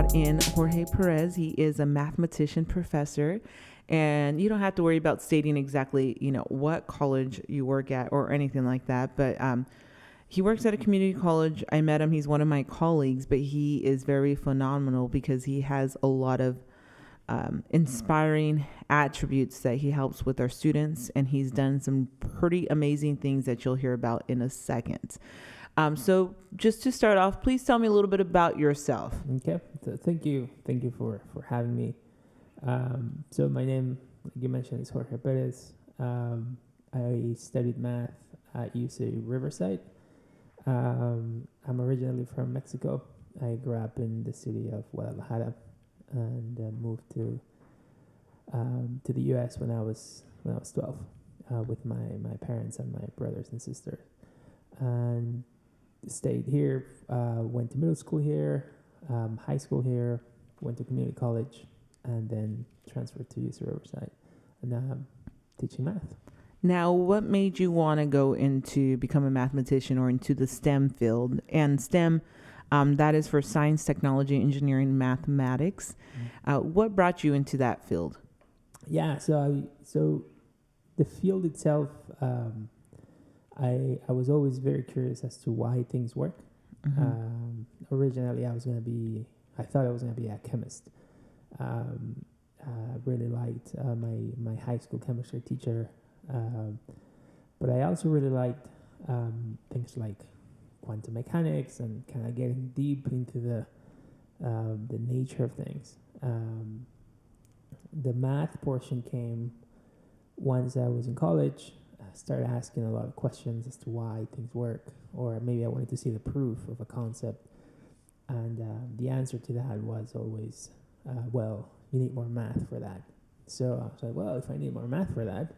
brought in Jorge Perez. He is a mathematician professor, and you don't have to worry about stating exactly, what college you work at or anything like that. But he works at a community college. I met him. He's one of my colleagues, but he is very phenomenal because he has a lot of inspiring attributes that he helps with our students, and he's done some pretty amazing things that you'll hear about in a second. So just to start off, please tell me a little bit about yourself. Okay, so thank you for having me. So my name, like you mentioned, is Jorge Perez. I studied math at UC Riverside. I'm originally from Mexico. I grew up in the city of Guadalajara and moved to the U.S. when I was 12 with my parents and my brothers and sisters, and stayed here. Went to middle school here, high school here, went to community college, and then transferred to UC Riverside, and now I'm teaching math. Now, what made you want to go into become a mathematician or into the STEM field? And STEM, that is for science, technology, engineering, mathematics. What brought you into that field? Yeah, so the field itself, I was always very curious as to why things work. Mm-hmm. Originally, I thought I was gonna be a chemist. Really liked my high school chemistry teacher. But I also really liked things like quantum mechanics and kind of getting deep into the nature of things. The math portion came once I was in college. I started asking a lot of questions as to why things work, or maybe I wanted to see the proof of a concept. And the answer to that was always, well, you need more math for that. So I was like, well, if I need more math for that,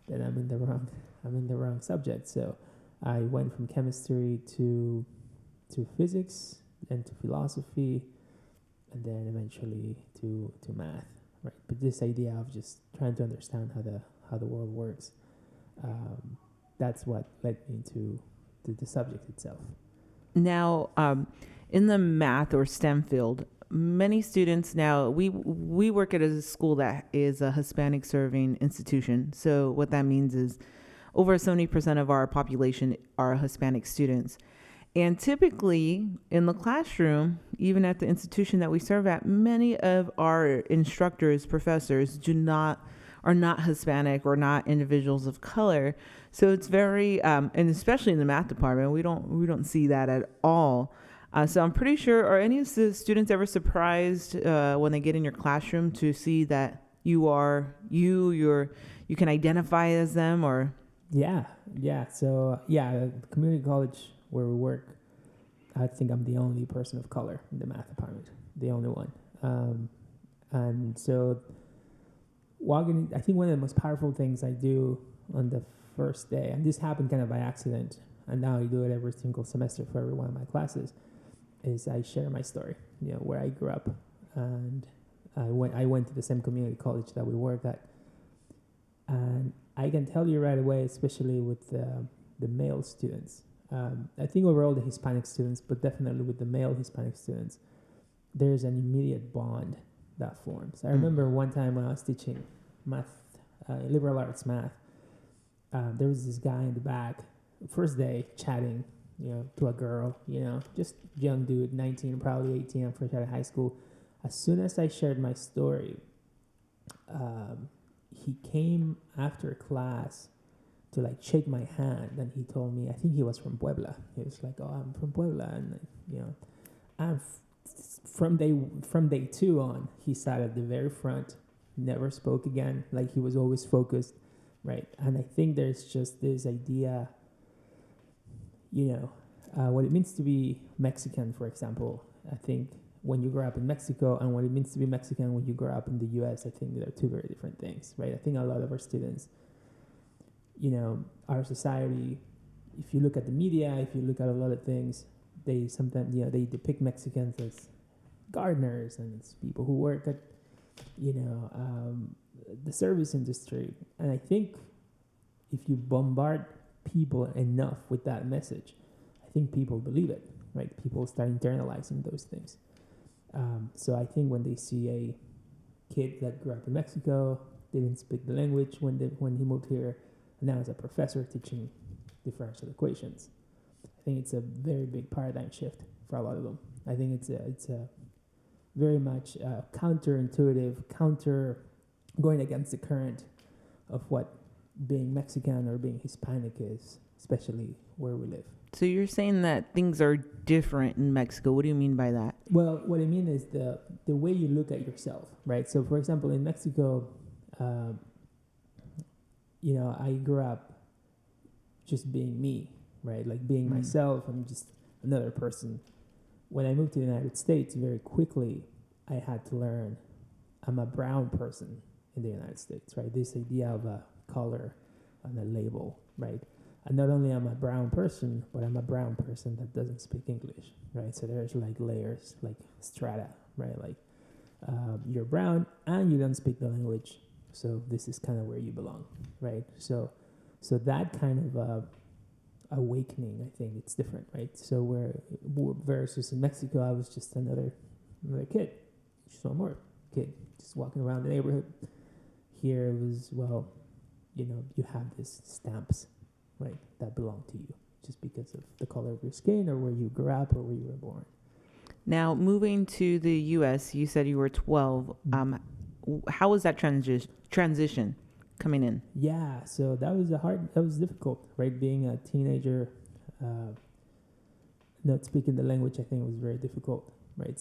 then I'm in the wrong subject. So I went from chemistry to physics, then to philosophy, and then eventually to math. Right. But this idea of just trying to understand how the world works, that's what led me to the subject itself. Now, in the math or STEM field, many students now, we work at a school that is a Hispanic serving institution. So what that means is over 70% of our population are Hispanic students. And typically in the classroom, even at the institution that we serve at, many of our instructors, professors are not Hispanic or not individuals of color. So it's very, and especially in the math department, we don't see that at all. So I'm pretty sure, are any of the students ever surprised when they get in your classroom to see that you can identify as them? Or Yeah. So the community college where we work, I think I'm the only person of color in the math department, the only one. And so walking, I think one of the most powerful things I do on the first day, and this happened kind of by accident, and now I do it every single semester for every one of my classes, is I share my story, where I grew up. And I went to the same community college that we work at. And I can tell you right away, especially with the male students, I think overall the Hispanic students, but definitely with the male Hispanic students, there's an immediate bond that forms. I remember one time when I was teaching math, liberal arts math, there was this guy in the back, first day chatting, to a girl, just young dude, 19, probably 18, I'm fresh out of high school. As soon as I shared my story, he came after class to shake my hand, and he told me, I think he was from Puebla. He was like, "Oh, I'm from Puebla," and I'm from day 2 on. He sat at the very front, never spoke again. He was always focused, right? And I think there's just this idea, what it means to be Mexican, for example. I think when you grow up in Mexico and what it means to be Mexican when you grow up in the U.S., I think they're two very different things, right? I think a lot of our students, our society, if you look at the media, if you look at a lot of things, they sometimes, they depict Mexicans as gardeners and as people who work at, the service industry. And I think if you bombard people enough with that message, I think people believe it, right? People start internalizing those things. So I think when they see a kid that grew up in Mexico, didn't speak the language when he moved here, and now is a professor teaching differential equations. I think it's a very big paradigm shift for a lot of them. I think it's a very much counterintuitive, going against the current of what being Mexican or being Hispanic is, especially where we live. So you're saying that things are different in Mexico. What do you mean by that? Well, what I mean is the way you look at yourself, right? So, for example, in Mexico, I grew up just being me, right? Like being myself. I'm just another person. When I moved to the United States, very quickly, I had to learn I'm a brown person in the United States, right? This idea of a color and a label, right? And not only am I a brown person, but I'm a brown person that doesn't speak English, right? So there's like layers, like strata, right? Like you're brown and you don't speak the language, so this is kind of where you belong, right? So that kind of awakening, I think it's different, right? So where versus in Mexico, I was just another kid, just one more kid, just walking around the neighborhood. Here it was, well, you have these stamps, right, that belong to you just because of the color of your skin or where you grew up or where you were born. Now, moving to the U.S., you said you were 12. How was that transition coming in? Yeah, so that was difficult, right? Being a teenager, not speaking the language, I think was very difficult, right?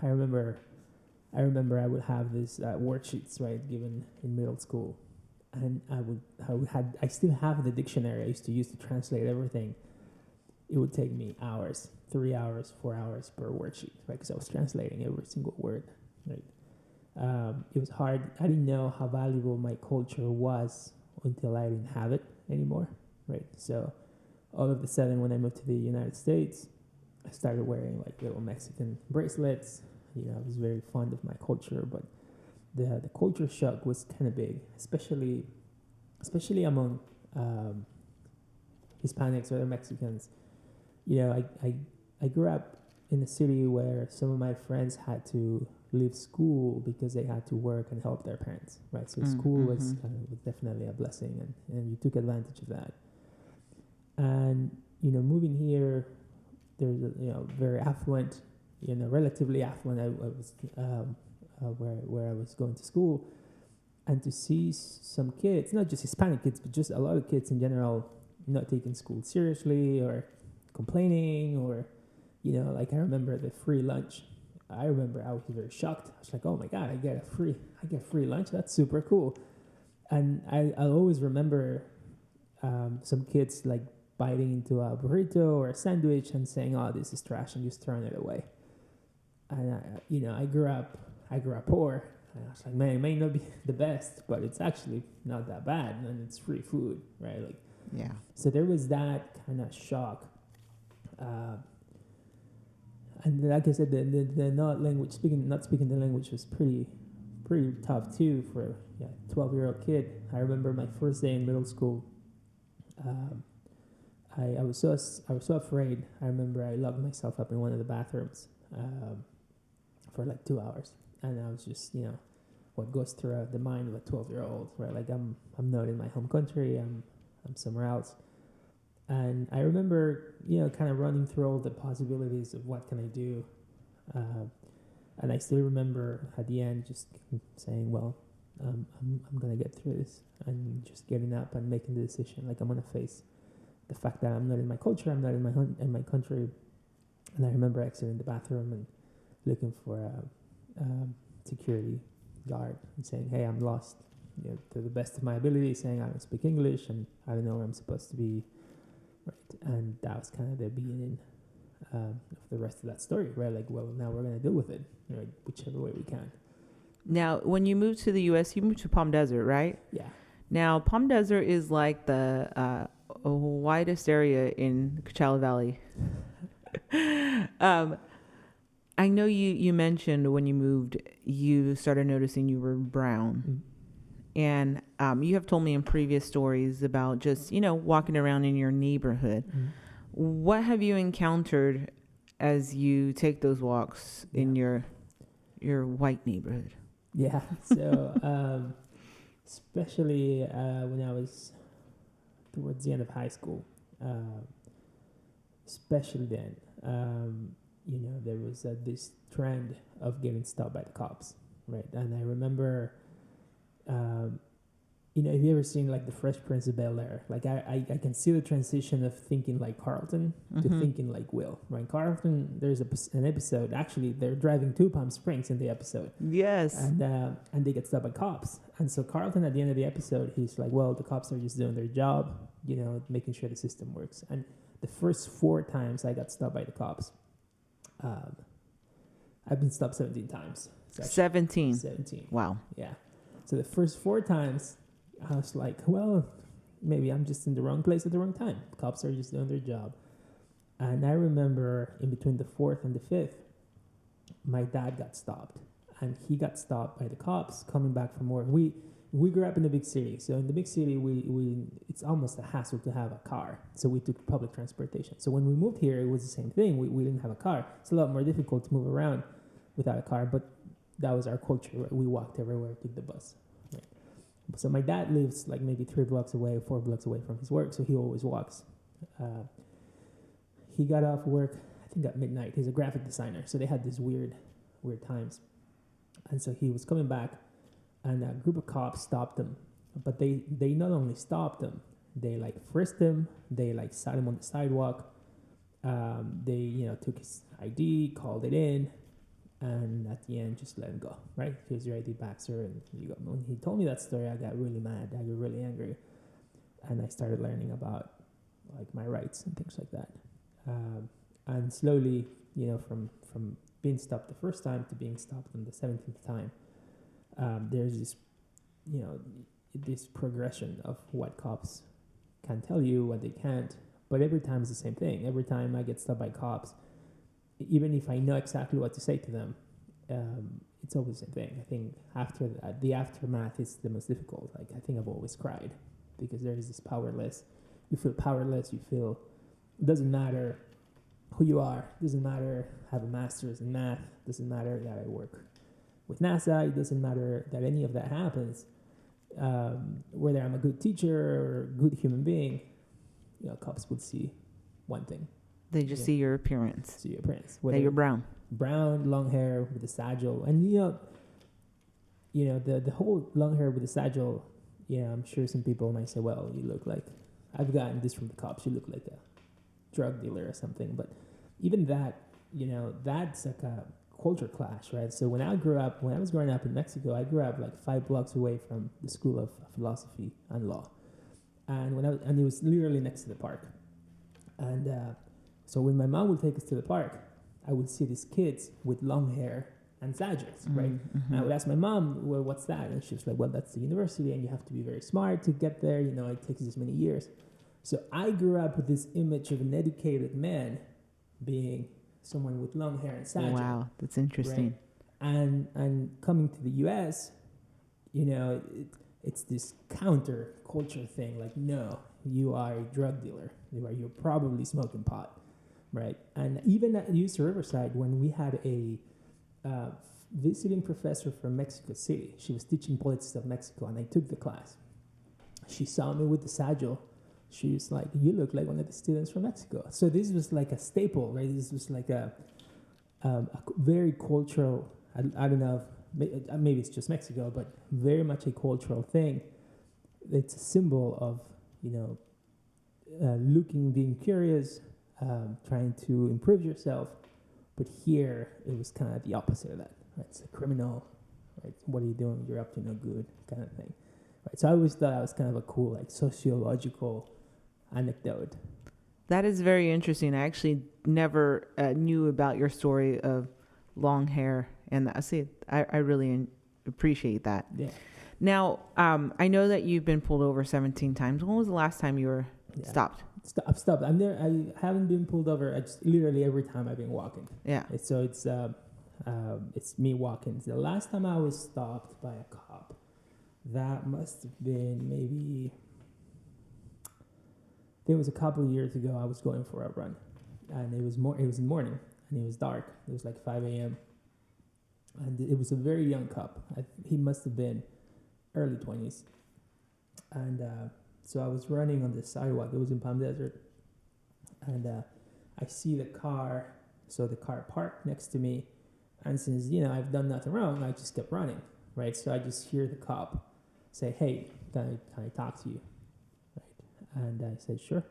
I remember I would have these worksheets, right, given in middle school, and I still have the dictionary I used to use to translate everything. It would take me hours, 3 hours, 4 hours per worksheet, right? Because I was translating every single word, right? It was hard. I didn't know how valuable my culture was until I didn't have it anymore, right? So all of a sudden, when I moved to the United States, I started wearing like little Mexican bracelets. I was very fond of my culture, but the culture shock was kind of big, especially among Hispanics or other Mexicans. I grew up in a city where some of my friends had to leave school because they had to work and help their parents, right? So school was definitely a blessing, and you took advantage of that. And moving here, there's very affluent, relatively affluent. I was where I was going to school, and to see some kids, not just Hispanic kids, but just a lot of kids in general, not taking school seriously or complaining, or like I remember the free lunch. I remember I was very shocked. I was like, oh my God, I get free lunch. That's super cool. And I'll always remember some kids like biting into a burrito or a sandwich and saying, oh, this is trash, and just throwing it away. And I grew up poor. And I was like, man, it may not be the best, but it's actually not that bad, and it's free food, right? Like, yeah. So there was that kind of shock. And like I said, the not speaking the language was pretty tough too for a 12-year-old kid. I remember my first day in middle school. I was so afraid. I remember I locked myself up in one of the bathrooms for like 2 hours, and I was just what goes through the mind of a 12-year-old, right? Like I'm not in my home country. I'm somewhere else. And I remember, kind of running through all the possibilities of what can I do. And I still remember at the end just saying, well, I'm going to get through this, and just getting up and making the decision. Like, I'm going to face the fact that I'm not in my culture, I'm not in my country. And I remember exiting the bathroom and looking for a security guard and saying, hey, I'm lost, to the best of my ability, saying I don't speak English and I don't know where I'm supposed to be. Right. And that was kind of the beginning of the rest of that story, right? Like, well, now we're going to deal with it, right? Whichever way we can. Now, when you moved to the U.S., you moved to Palm Desert, right? Yeah. Now, Palm Desert is like the widest area in Coachella Valley. I know you mentioned when you moved, you started noticing you were brown. Mm-hmm. And you have told me in previous stories about just, walking around in your neighborhood. Mm-hmm. What have you encountered as you take those walks in your white neighborhood? Yeah. So, especially when I was towards the end of high school, uh, especially then, there was this trend of getting stopped by the cops, right? And I remember, um, have you ever seen like the Fresh Prince of Bel-Air? Like I can see the transition of thinking like Carlton to thinking like Will, right? Carlton, there's an episode, actually they're driving to Palm Springs in the episode. Yes. And they get stopped by cops. And so Carlton at the end of the episode, he's like, well, the cops are just doing their job, making sure the system works. And the first 4 times I got stopped by the cops, I've been stopped 17 times. 17. Wow. Yeah. So the first 4 times, I was like, well, maybe I'm just in the wrong place at the wrong time. Cops are just doing their job. And I remember in between the 4th and the 5th, my dad got stopped. And he got stopped by the cops coming back from work. We grew up in the big city. So in the big city, we it's almost a hassle to have a car. So we took public transportation. So when we moved here, it was the same thing. We didn't have a car. It's a lot more difficult to move around without a car. But that was our culture. Right? We walked everywhere, took the bus. Right? So my dad lives like maybe 3 blocks away, 4 blocks away from his work. So he always walks. He got off work, I think at midnight. He's a graphic designer. So they had these weird times. And so he was coming back, and a group of cops stopped him. But they not only stopped him, they like frisked him, they like sat him on the sidewalk. They took his ID, called it in, and at the end just let him go. Right? Here's your ID back, sir. And when he told me that story, I got really mad. I got really angry, and I started learning about like my rights and things like that. And slowly, from being stopped the first time to being stopped on the 17th time, there's this, this progression of what cops can tell you, what they can't. But every time it's the same thing. Every time I get stopped by cops, even if I know exactly what to say to them, it's always the same thing. I think after that, the aftermath is the most difficult. Like, I think I've always cried because there is this powerless. You feel powerless. You feel it doesn't matter who you are. It doesn't matter I have a master's in math. It doesn't matter that I work with NASA. It doesn't matter that any of that happens. Whether I'm a good teacher or a good human being, cops would see one thing. They just see your appearance. See your appearance. That you're brown. Brown, long hair with a satchel. And, the whole long hair with a satchel, I'm sure some people might say, well, you look like, I've gotten this from the cops, you look like a drug dealer or something. But even that, that's like a culture clash, right? So when I was growing up in Mexico, I grew up like 5 blocks away from the School of Philosophy and Law. And it was literally next to the park. And so when my mom would take us to the park, I would see these kids with long hair and satchels, right? Mm-hmm. And I would ask my mom, well, what's that? And she was like, well, that's the university, and you have to be very smart to get there. It takes this many years. So I grew up with this image of an educated man being someone with long hair and satchel. Wow, that's interesting. Right? And coming to the U.S., it's this counter culture thing. Like, no, you are a drug dealer. You're probably smoking pot, right? And even at UC Riverside, when we had a visiting professor from Mexico City, she was teaching politics of Mexico, and I took the class. She saw me with the satchel. She was like, you look like one of the students from Mexico. So this was like a staple, right? This was like a very cultural, I don't know, maybe it's just Mexico, but very much a cultural thing. It's a symbol of, looking, being curious, trying to improve yourself. But here, it was kind of the opposite of that. Right? It's a criminal, right? What are you doing? You're up to no good kind of thing. Right? So I always thought that was kind of a cool, like, sociological anecdote. That is very interesting. I actually never knew about your story of long hair, and I really appreciate that. Yeah. Now, I know that you've been pulled over 17 times. When was the last time you were stopped? I've stopped. I haven't been pulled over. I just literally every time I've been walking. Yeah. So it's me walking. The last time I was stopped by a cop, that must have been maybe. It was a couple of years ago. I was going for a run, and it was in the morning, and it was dark. It was like 5 a.m. And it was a very young cop. He must have been early 20s. And so I was running on the sidewalk. It was in Palm Desert. And I see the car. So the car parked next to me. And since, I've done nothing wrong, I just kept running, right? So I just hear the cop say, "Hey, can I talk to you?" Right? And I said, "Sure.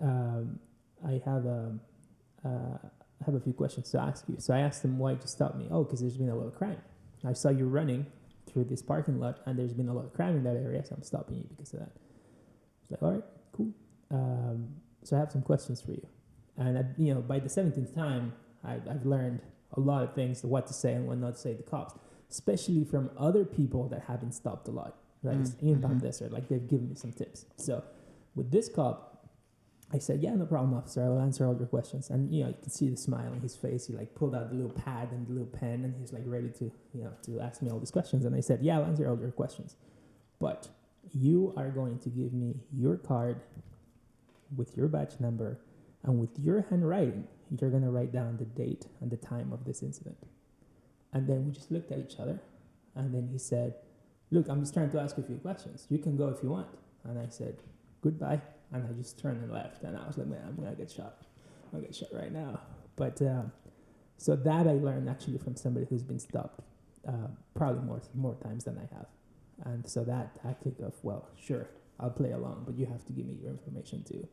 I have a few questions to ask you." So I asked him, "Why'd you stop me?" "Oh, because there's been a lot of crime. I saw you running through this parking lot, and there's been a lot of crime in that area, so I'm stopping you because of that." I was like, "All right, cool. So I have some questions for you." And by the 17th time, I've learned a lot of things, what to say and what not to say to cops, especially from other people that have been stopped a lot, right? In Palm Desert, like they've given me some tips. So with this cop, I said, "Yeah, no problem, officer. I will answer all your questions." And you can see the smile on his face. He like pulled out the little pad and the little pen, and he's like ready to to ask me all these questions. And I said, "Yeah, I'll answer all your questions, but you are going to give me your card with your badge number, and with your handwriting, you're going to write down the date and the time of this incident." And then we just looked at each other. And then he said, "Look, I'm just trying to ask you a few questions. You can go if you want." And I said, "Goodbye." And I just turned and left. And I was like, "Man, I'm going to get shot. I'm going to get shot right now." But so that I learned actually from somebody who's been stopped probably more times than I have. And so that tactic of, well, sure, I'll play along, but you have to give me your information too.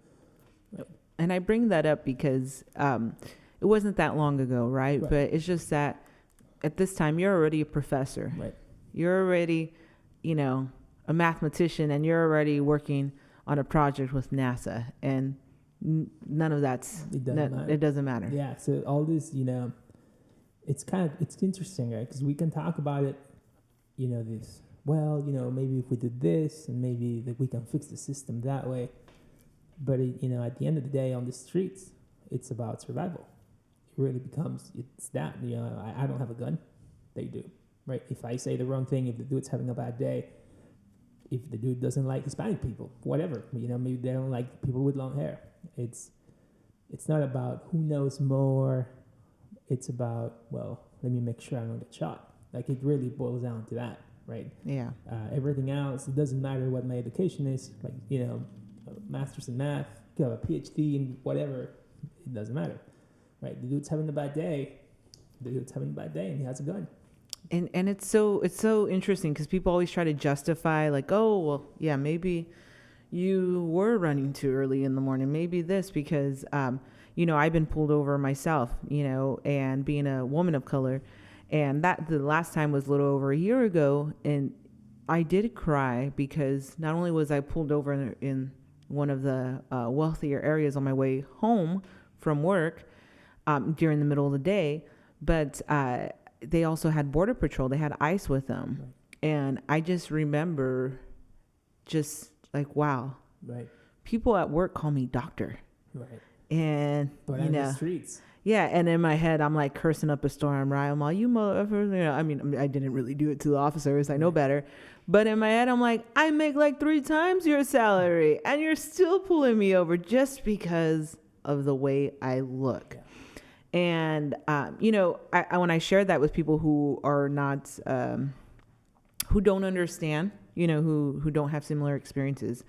Right. And I bring that up because it wasn't that long ago, right? But it's just that at this time, you're already a professor. Right. You're already, a mathematician, and you're already working on a project with NASA. And none of that's, it doesn't matter. Yeah. So all this, it's interesting, right? Because we can talk about it, maybe if we did this and maybe that we can fix the system that way. But, at the end of the day on the streets, it's about survival. It really becomes, it's that, I don't have a gun. They do, right? If I say the wrong thing, if the dude's having a bad day, if the dude doesn't like Hispanic people, whatever, maybe they don't like people with long hair. It's not about who knows more. It's about, well, let me make sure I don't get shot. Like it really boils down to that, right? Yeah. Everything else, it doesn't matter what my education is, like, master's in math, you have a PhD in whatever, it doesn't matter, right? The dude's having a bad day, and he has a gun. And it's so interesting because people always try to justify like, oh, well, yeah, maybe you were running too early in the morning, maybe this, because, I've been pulled over myself, and being a woman of color, and that the last time was a little over a year ago, and I did cry because not only was I pulled over in one of the wealthier areas on my way home from work during the middle of the day, but they also had Border Patrol. They had ICE with them. Right. And I just remember just like, wow. Right. People at work call me doctor. Right. And, but on the streets. Yeah. And in my head, I'm like cursing up a storm, right? I'm like, you motherfucker. I mean, I didn't really do it to the officers. I know better. But in my head, I'm like, I make like 3 times your salary and you're still pulling me over just because of the way I look. Yeah. And, when I share that with people who are not, who don't understand, who don't have similar experiences,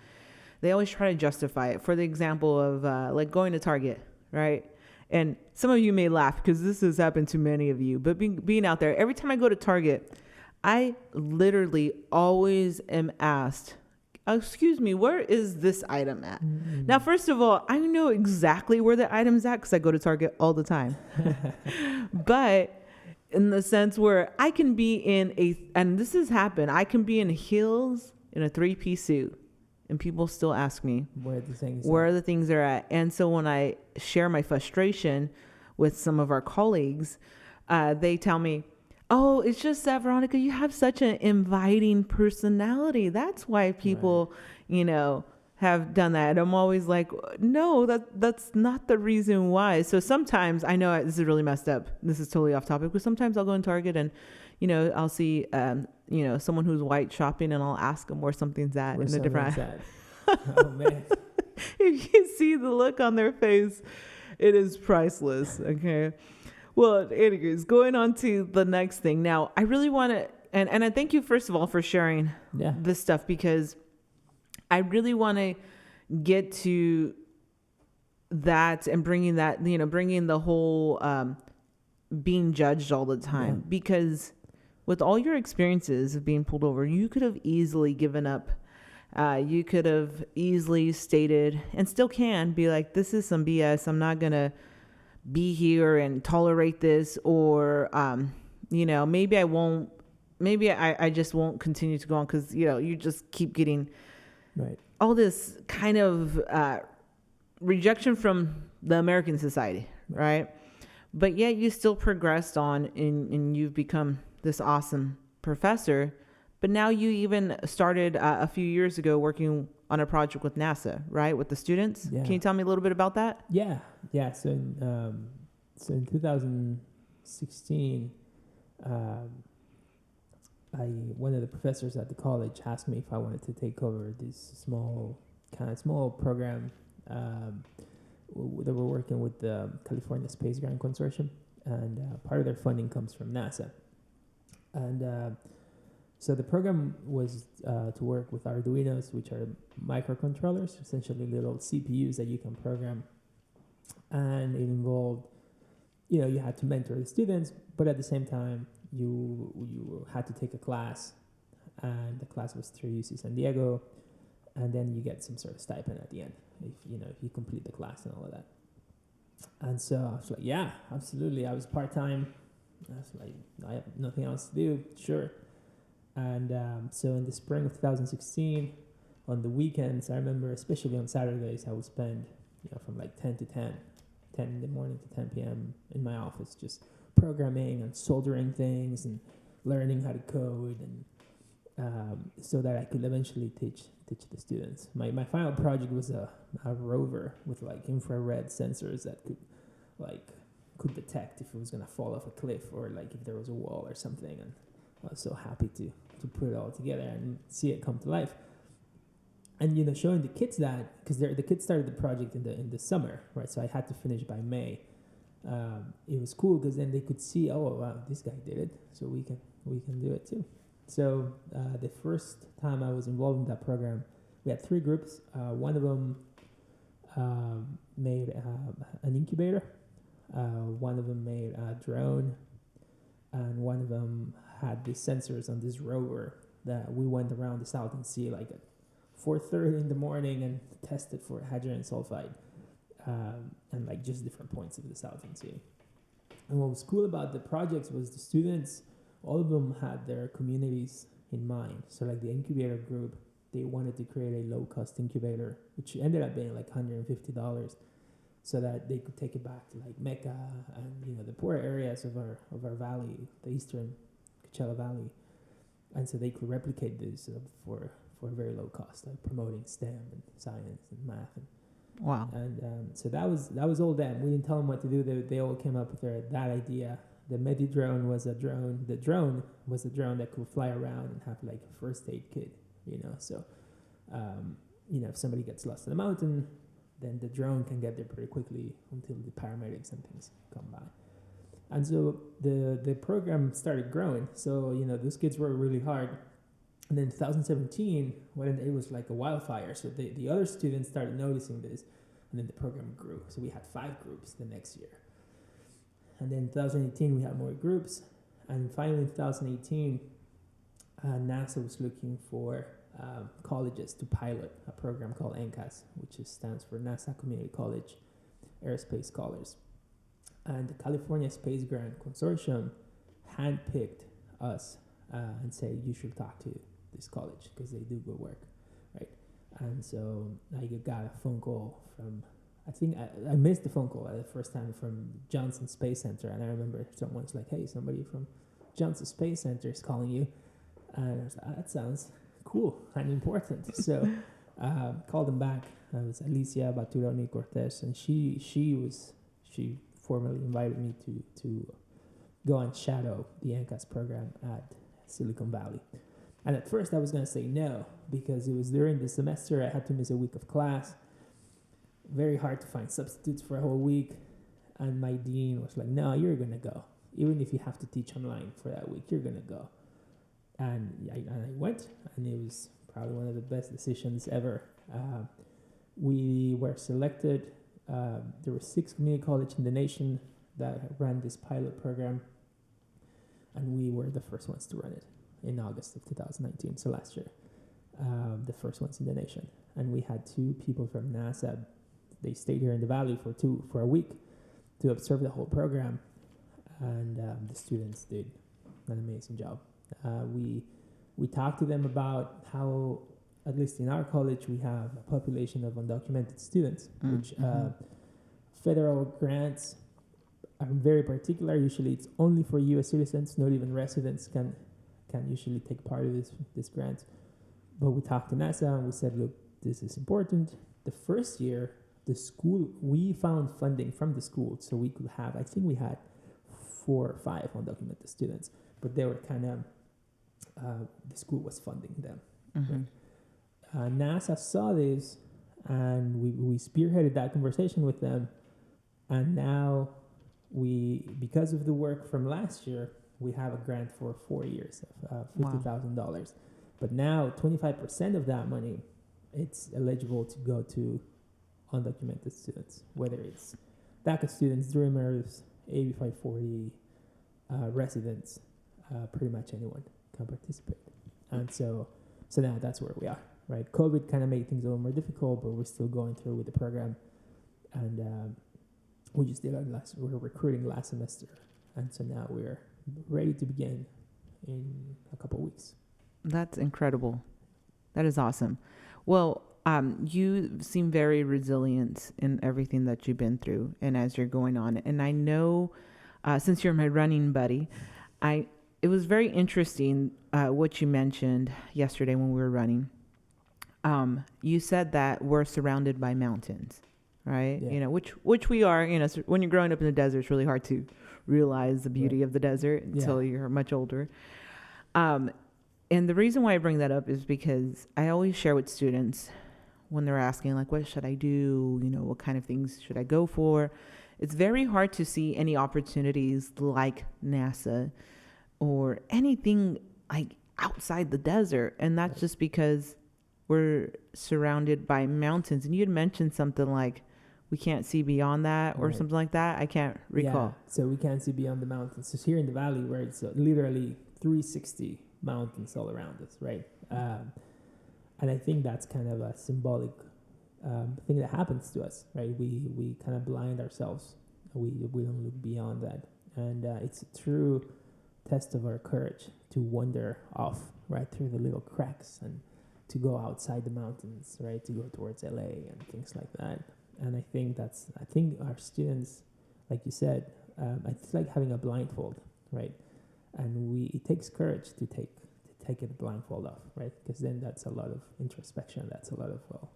they always try to justify it. For the example of like going to Target, right? And some of you may laugh because this has happened to many of you, but being out there, every time I go to Target, I literally always am asked, excuse me, where is this item at? Mm-hmm. Now, first of all, I know exactly where the item's at because I go to Target all the time. But in the sense where I can be and this has happened, I can be in heels in a 3-piece suit and people still ask me where the things are at. And so when I share my frustration with some of our colleagues, they tell me, oh, it's just that, Veronica, you have such an inviting personality. That's why people, have done that. And I'm always like, no, that's not the reason why. So sometimes, I know this is really messed up. This is totally off topic, but sometimes I'll go in Target and, I'll see, someone who's white shopping and I'll ask them where something's at in a different. Oh, man. If you see the look on their face, It is priceless. Okay. Well, anyways, going on to the next thing. Now, I really want to, and I thank you, first of all, for sharing Yeah. this stuff, because I really want to get to that and bringing that, bringing the whole being judged all the time. Yeah. Because with all your experiences of being pulled over, you could have easily given up. You could have easily stated, and still can be like, this is some BS. I'm not going to be here and tolerate this, or maybe I won't, maybe I just won't continue to go on, because you just keep getting Right. all this kind of rejection from the American society, right? But yet you still progressed on, and you've become this awesome professor. But now you even started a few years ago working on a project with NASA, right, with the students. Yeah. Can you tell me a little bit about that? Yeah. So in 2016, one of the professors at the college asked me if I wanted to take over this small program that we're working with the California Space Grant Consortium, and part of their funding comes from NASA. And so the program was to work with Arduinos, which are microcontrollers, essentially little CPUs that you can program. And it involved, you had to mentor the students, but at the same time, you had to take a class, and the class was through UC San Diego, and then you get some sort of stipend at the end if you complete the class and all of that. And so I was like, yeah, absolutely. I was part-time. I was like, I have nothing else to do, sure. And so in the spring of 2016, on the weekends, I remember, especially on Saturdays, I would spend from like 10 in the morning to 10 p.m. in my office, just programming and soldering things and learning how to code, and so that I could eventually teach the students. My final project was a rover with like infrared sensors that could detect if it was gonna fall off a cliff, or like if there was a wall or something. And I was so happy to put it all together and see it come to life. And showing the kids that, because the kids started the project in the summer, right? So I had to finish by May. It was cool because then they could see, oh wow, this guy did it, so we can do it too. So the first time I was involved in that program, we had 3 groups. One of them made an incubator. One of them made a drone, and one of them had these sensors on this rover that we went around the Southern Sea like at 4:30 in the morning and tested for hydrogen sulfide, and like just different points of the Southern Sea. And what was cool about the projects was the students, all of them had their communities in mind. So like the incubator group, they wanted to create a low-cost incubator, which ended up being like $150, so that they could take it back to like Mecca and the poor areas of our valley, the eastern Coachella Valley, and so they could replicate this for a very low cost, like promoting STEM and science and math. Wow. And so that was all them. We didn't tell them what to do. They all came up with that idea. The Medi drone was a drone. The drone was a drone that could fly around and have like a first aid kit. So if somebody gets lost in the mountain, then the drone can get there pretty quickly until the paramedics and things come by. And so the program started growing. So those kids worked really hard. And then 2017, when it was like a wildfire, so the other students started noticing this, and then the program grew. So we had 5 groups the next year. And then 2018, we had more groups. And finally, in 2018, NASA was looking for colleges to pilot a program called NCAS, which stands for NASA Community College Aerospace Scholars. And the California Space Grant Consortium handpicked us and said, you should talk to this college because they do good work, right? And so I got a phone call from, I think I missed the phone call the first time, from Johnson Space Center. And I remember someone's like, hey, somebody from Johnson Space Center is calling you. And I was like, that sounds cool and important. So called them back. It was Alicia Baturoni Cortez, and she formally invited me to go and shadow the NCAS program at Silicon Valley. And at first I was going to say no, because it was during the semester. I had to miss a week of class. Very hard to find substitutes for a whole week. And my dean was like, no, you're going to go. Even if you have to teach online for that week, you're going to go. And I went, and it was probably one of the best decisions ever. We were selected. There were 6 community colleges in the nation that ran this pilot program, and we were the first ones to run it in August of 2019, so last year. The first ones in the nation. And we had 2 people from NASA. They stayed here in the Valley for a week to observe the whole program, and the students did an amazing job. We talked to them about how, at least in our college, we have a population of undocumented students, which federal grants are very particular. Usually it's only for U.S. citizens, not even residents can usually take part of this grant. But we talked to NASA and we said, look, this is important. The first year, the school, we found funding from the school, so we could have, I think we had 4 or 5 undocumented students, but they were kind of, the school was funding them. Right? NASA saw this, and we spearheaded that conversation with them, and now because of the work from last year, we have a grant for 4 years of $50,000. But now 25% of that money, it's eligible to go to undocumented students, whether it's DACA students, Dreamers, AB 540, residents, pretty much anyone can participate. And so now that's where we are, right? COVID kind of made things a little more difficult, but we're still going through with the program. And we just did we're recruiting last semester. And so now we're ready to begin in a couple of weeks. That's incredible. That is awesome. Well, you seem very resilient in everything that you've been through and as you're going on. And I know, since you're my running buddy, it was very interesting what you mentioned yesterday when we were running. You said that we're surrounded by mountains, right? Yeah. You know, which we are. You know, so when you're growing up in the desert, it's really hard to realize the beauty of the desert until you're much older. And the reason why I bring that up is because I always share with students when they're asking, like, what should I do? You know, what kind of things should I go for? It's very hard to see any opportunities like NASA or anything like outside the desert. And that's just because we're surrounded by mountains. And you had mentioned something like we can't see beyond that or something like that. I can't recall. Yeah, so we can't see beyond the mountains. So here in the valley, where it's literally 360 mountains all around us, right? And I think that's kind of a symbolic thing that happens to us, right? We kind of blind ourselves. We don't look beyond that. And it's a true test of our courage to wander off, right, through the little cracks and to go outside the mountains, right, to go towards LA and things like that. And I think our students, like you said, it's like having a blindfold, right? And it takes courage to take a blindfold off, right? Because then that's a lot of introspection. That's a lot of, well,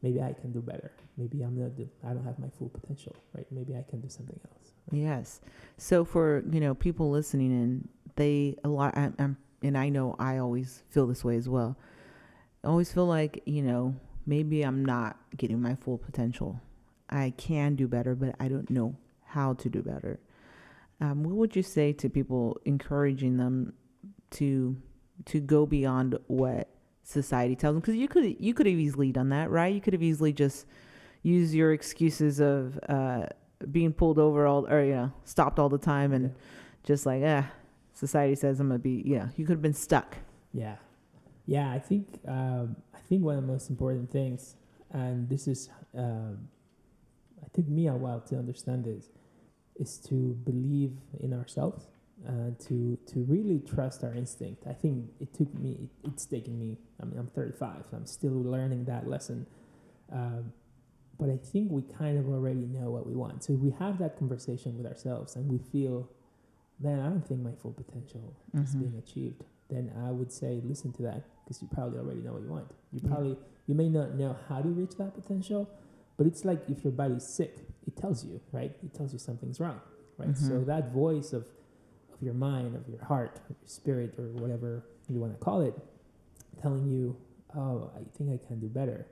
maybe I can do better. Maybe I don't have my full potential, right? Maybe I can do something else. Right? Yes. So for, people listening in, and I know I always feel this way as well. I always feel like, maybe I'm not getting my full potential. I can do better, but I don't know how to do better. What would you say to people, encouraging them to go beyond what society tells them? Because you could have easily done that, right? You could have easily just used your excuses of being pulled over stopped all the time and just like, society says I'm gonna be. You could have been stuck. Yeah. I think one of the most important things, and this is, it took me a while to understand this, is to believe in ourselves. To really trust our instinct. I think it's taken me, I'm 35, so I'm still learning that lesson. But I think we kind of already know what we want. So if we have that conversation with ourselves and we feel, man, I don't think my full potential is being achieved, then I would say listen to that, because you probably already know what you want. You may not know how to reach that potential, but it's like if your body's sick, it tells you, right? It tells you something's wrong, right? So that voice of your mind, of your heart, of your spirit, or whatever you want to call it, telling you, oh, I think I can do better.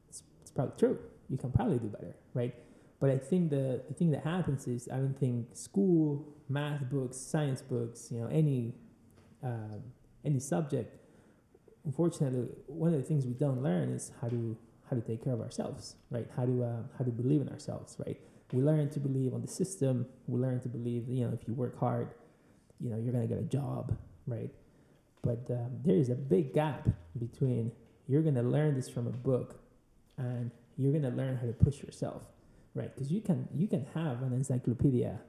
It's probably true. You can probably do better, right? But I think the thing that happens is I don't think school, math books, science books, any subject. Unfortunately, one of the things we don't learn is how to take care of ourselves, right? How to believe in ourselves, right? We learn to believe on the system. We learn to believe, if you work hard, you're gonna get a job, right? But there is a big gap between you're gonna learn this from a book, and you're gonna learn how to push yourself, right? Because you can have an encyclopedia,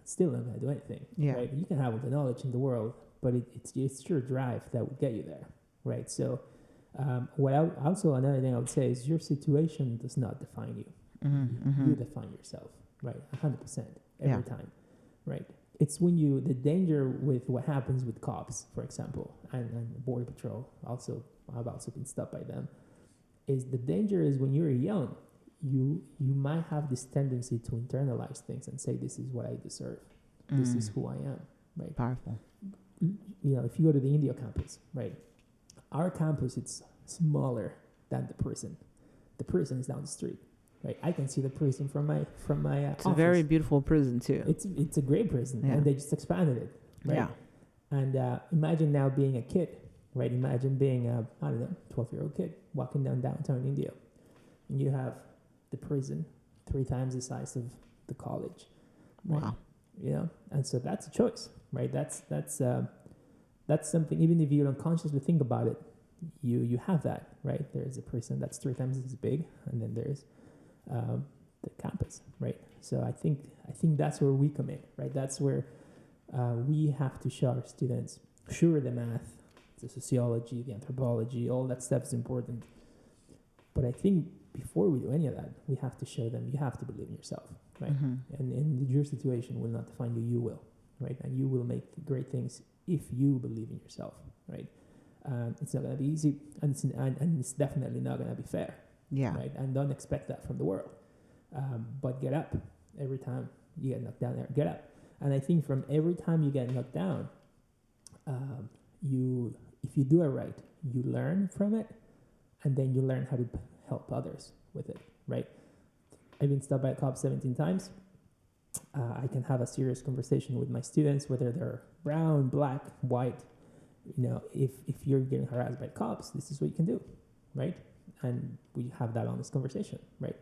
still not gonna do anything, Yeah. right? You can have all the knowledge in the world, but it's your drive that will get you there, right? So, also another thing I would say is your situation does not define you. You define yourself, right? 100% every time, right? It's when the danger with what happens with cops, for example, and border patrol. Also, I've also been stopped by them. Is the danger is when you're young, you might have this tendency to internalize things and say, this is what I deserve. This is who I am, right? Powerful. If you go to the India campus, right? Our campus, it's smaller than the prison. The prison is down the street, right? I can see the prison from my It's office. a very beautiful prison too. It's a great prison, and they just expanded it, right? Yeah. And imagine now being a kid, right? Imagine being a 12-year-old kid walking down downtown India, and you have the prison 3 times the size of the college. Right? Wow. And so that's a choice, right? That's something. Even if you don't consciously think about it, you have that, right? There's a prison that's 3 times as big, and then there's the campus, right? So I think that's where we come in, right? That's where we have to show our students, sure, the math, the sociology, the anthropology, all that stuff is important. But I think before we do any of that, we have to show them you have to believe in yourself, right? And your situation will not define you will, right? And you will make great things if you believe in yourself, right? It's not going to be easy, and it's definitely not going to be fair, right? And don't expect that from the world. But get up every time you get knocked down there. Get up. And I think from every time you get knocked down, if you do it right, you learn from it, and then you learn how to help others with it, right? I've been stopped by a cop 17 times. I can have a serious conversation with my students, whether they're brown, black, white. If you're getting harassed by cops, this is what you can do, right? And we have that honest conversation, right?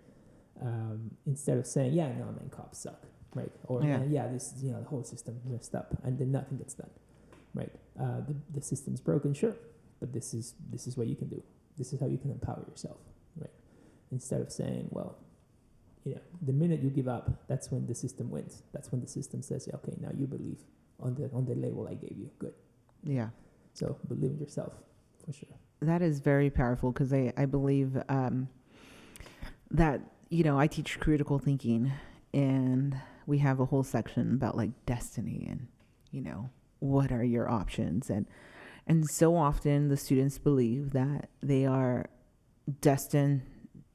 Instead of saying, cops suck, right? Or this the whole system is messed up, and then nothing gets done, right? The system's broken, sure, but this is what you can do. This is how you can empower yourself, right? Instead of saying, well, the minute you give up, that's when the system wins. That's when the system says, okay, now you believe on the label I gave you. Good. Yeah. So believe in yourself, for sure. That is very powerful, because I believe that, I teach critical thinking, and we have a whole section about like destiny and, what are your options. And so often the students believe that they are destined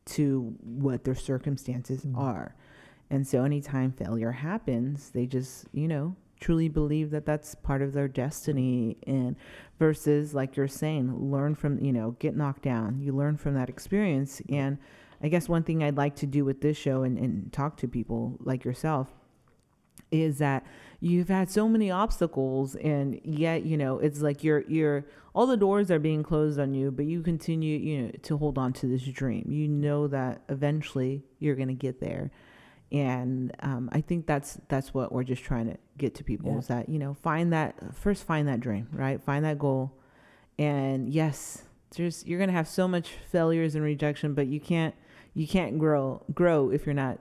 to what their circumstances are. And so anytime failure happens, they just, truly believe that that's part of their destiny. And versus, like you're saying, learn from, get knocked down. You learn from that experience. And I guess one thing I'd like to do with this show and talk to people like yourself is that you've had so many obstacles, and yet, it's like you're all the doors are being closed on you, but you continue, to hold on to this dream. That eventually you're going to get there. And I think that's what we're just trying to get to people, is that, find that dream, right? Find that goal. And yes, you're going to have so much failures and rejection, but you can't grow if you're not,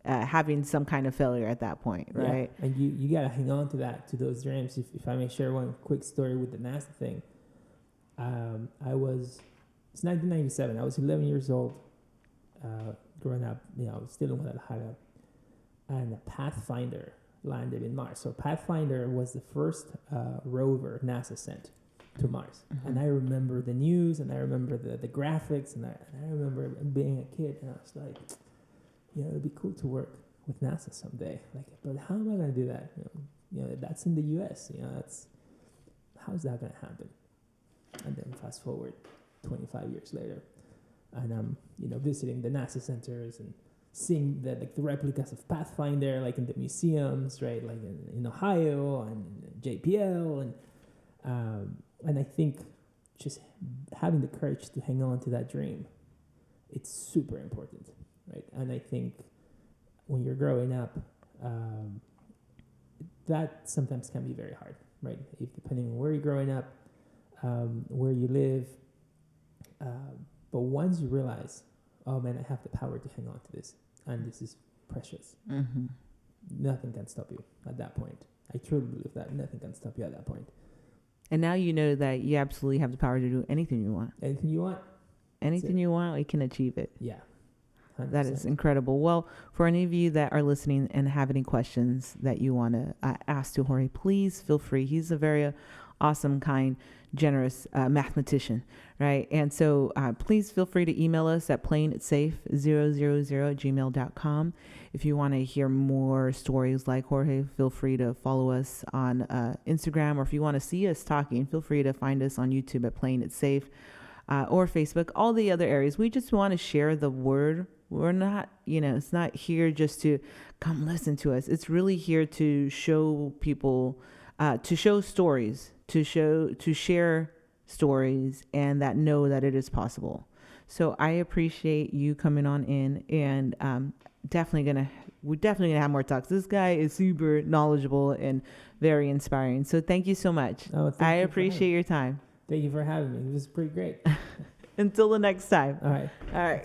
having some kind of failure at that point, right? Yeah. And you got to hang on to those dreams. If I may share one quick story with the NASA thing. It's 1997. I was 11 years old, growing up, still in Guadalajara, and a Pathfinder landed in Mars. So Pathfinder was the first rover NASA sent to Mars. And I remember the news, and I remember the graphics, and I remember being a kid, and I was like, it'd be cool to work with NASA someday. But how am I going to do that? That's in the U.S. How's that going to happen? And then fast forward 25 years later, and I'm visiting the NASA centers and seeing the replicas of Pathfinder, like in the museums, right? Like in Ohio and JPL, and I think just having the courage to hang on to that dream, it's super important, right? And I think when you're growing up, that sometimes can be very hard, right? If depending on where you're growing up, where you live, but once you realize, oh man, I have the power to hang on to this, and this is precious. Mm-hmm. Nothing can stop you at that point. I truly believe that nothing can stop you at that point. And now you know that you absolutely have the power to do anything you want. Anything you want. Anything you want, you can achieve it. Yeah. 100%. That is incredible. Well, for any of you that are listening and have any questions that you want to ask to Jorge, please feel free. He's a very awesome, kind, generous mathematician, right? And so please feel free to email us at playingitsafe000@gmail.com. If you want to hear more stories like Jorge, feel free to follow us on Instagram, or if you want to see us talking, feel free to find us on YouTube at Playing It Safe, or Facebook, all the other areas. We just want to share the word. We're not, it's not here just to come listen to us. It's really here to show people, to show stories, to share stories, and that know that it is possible. So I appreciate you coming on in, and we're definitely gonna have more talks. This guy is super knowledgeable and very inspiring. So thank you so much. I appreciate your time. Thank you for having me. It was pretty great. Until the next time. All right. All right.